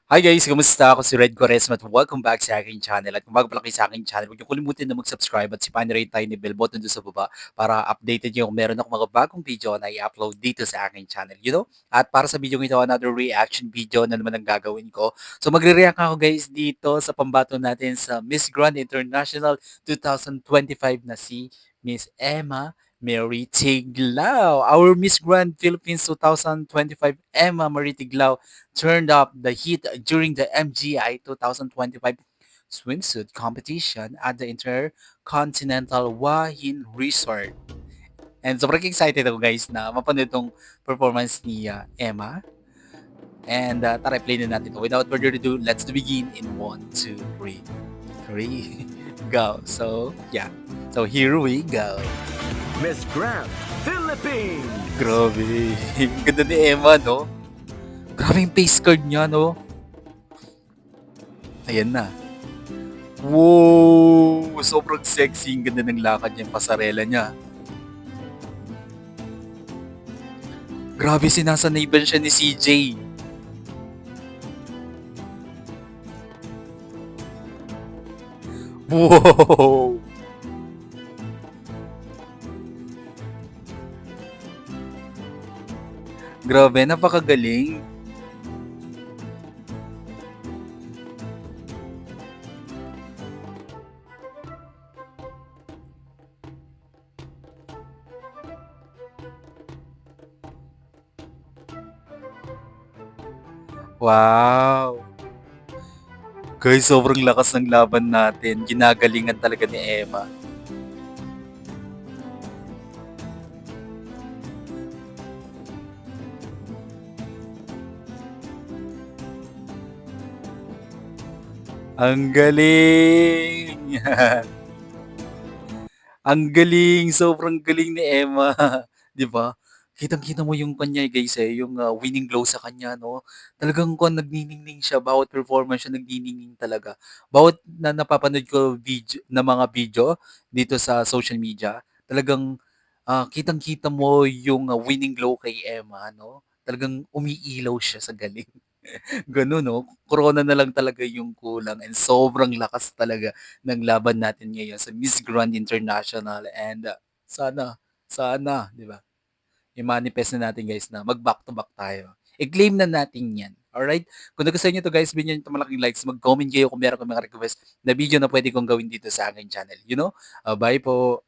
Hi guys, kumusta? Ako si Red Quaresma at welcome back sa aking channel. At kung bago pa lang kayo sa aking channel, huwag niyo kalimutan na mag-subscribe at sipahin na rin tayo ni bell button doon sa baba para updated niyo kung meron akong mga bagong video na i-upload dito sa aking channel. At para sa video ito, another reaction video na naman ang gagawin ko. So magre-react ako guys dito sa pambato natin sa Miss Grand International 2025 na si Miss Emma Mary Tiglao. Our Miss Grand Philippines 2025 Emma Mary Tiglao turned up the heat during the MGI 2025 swimsuit competition at the Intercontinental Wahin Resort. And sobrang excited ako guys na mapanood itong performance ni Emma. And tara, play na natin ito. Without further ado, let's begin in 1, 2, 3. 3, go. So, yeah. So, here we go. Miss Grand Philippines! Grabe. Ganda ni Emma, no? Grabe yung face card niya, no? Ayan na. Wow! Sobrang sexy. Ang ganda ng lakad niya, yung pasarela niya. Grabe, sinasanay ba siya ni CJ? Wow! Grabe, napakagaling. Wow! Guys, sobrang lakas ng laban natin. Ginagalingan talaga ni Emma. Ang galing! Ang galing, sobrang galing ni Emma, 'di ba? Kitang-kita mo yung kanya guys, yung winning glow sa kanya 'no. Talagang nagniningning siya bawat performance siya nagniningning talaga. Bawat na napapanood ko na mga video dito sa social media, talagang kitang-kita mo yung winning glow kay Emma 'no. Talagang umiilaw siya sa galing. Gano'n 'no, corona na lang talaga yung kulang and sobrang lakas talaga ng laban natin ngayon sa Miss Grand International and sana, sana 'di ba, i-manifest na natin guys na mag-back to back tayo. I-claim na natin 'yan, alright? Kung nagustuhan niyo 'to guys, bigyan niyo 'to malaking likes, mag-comment kayo kung meron kayong mga request na video na puwede kong gawin dito sa aking channel, Bye po.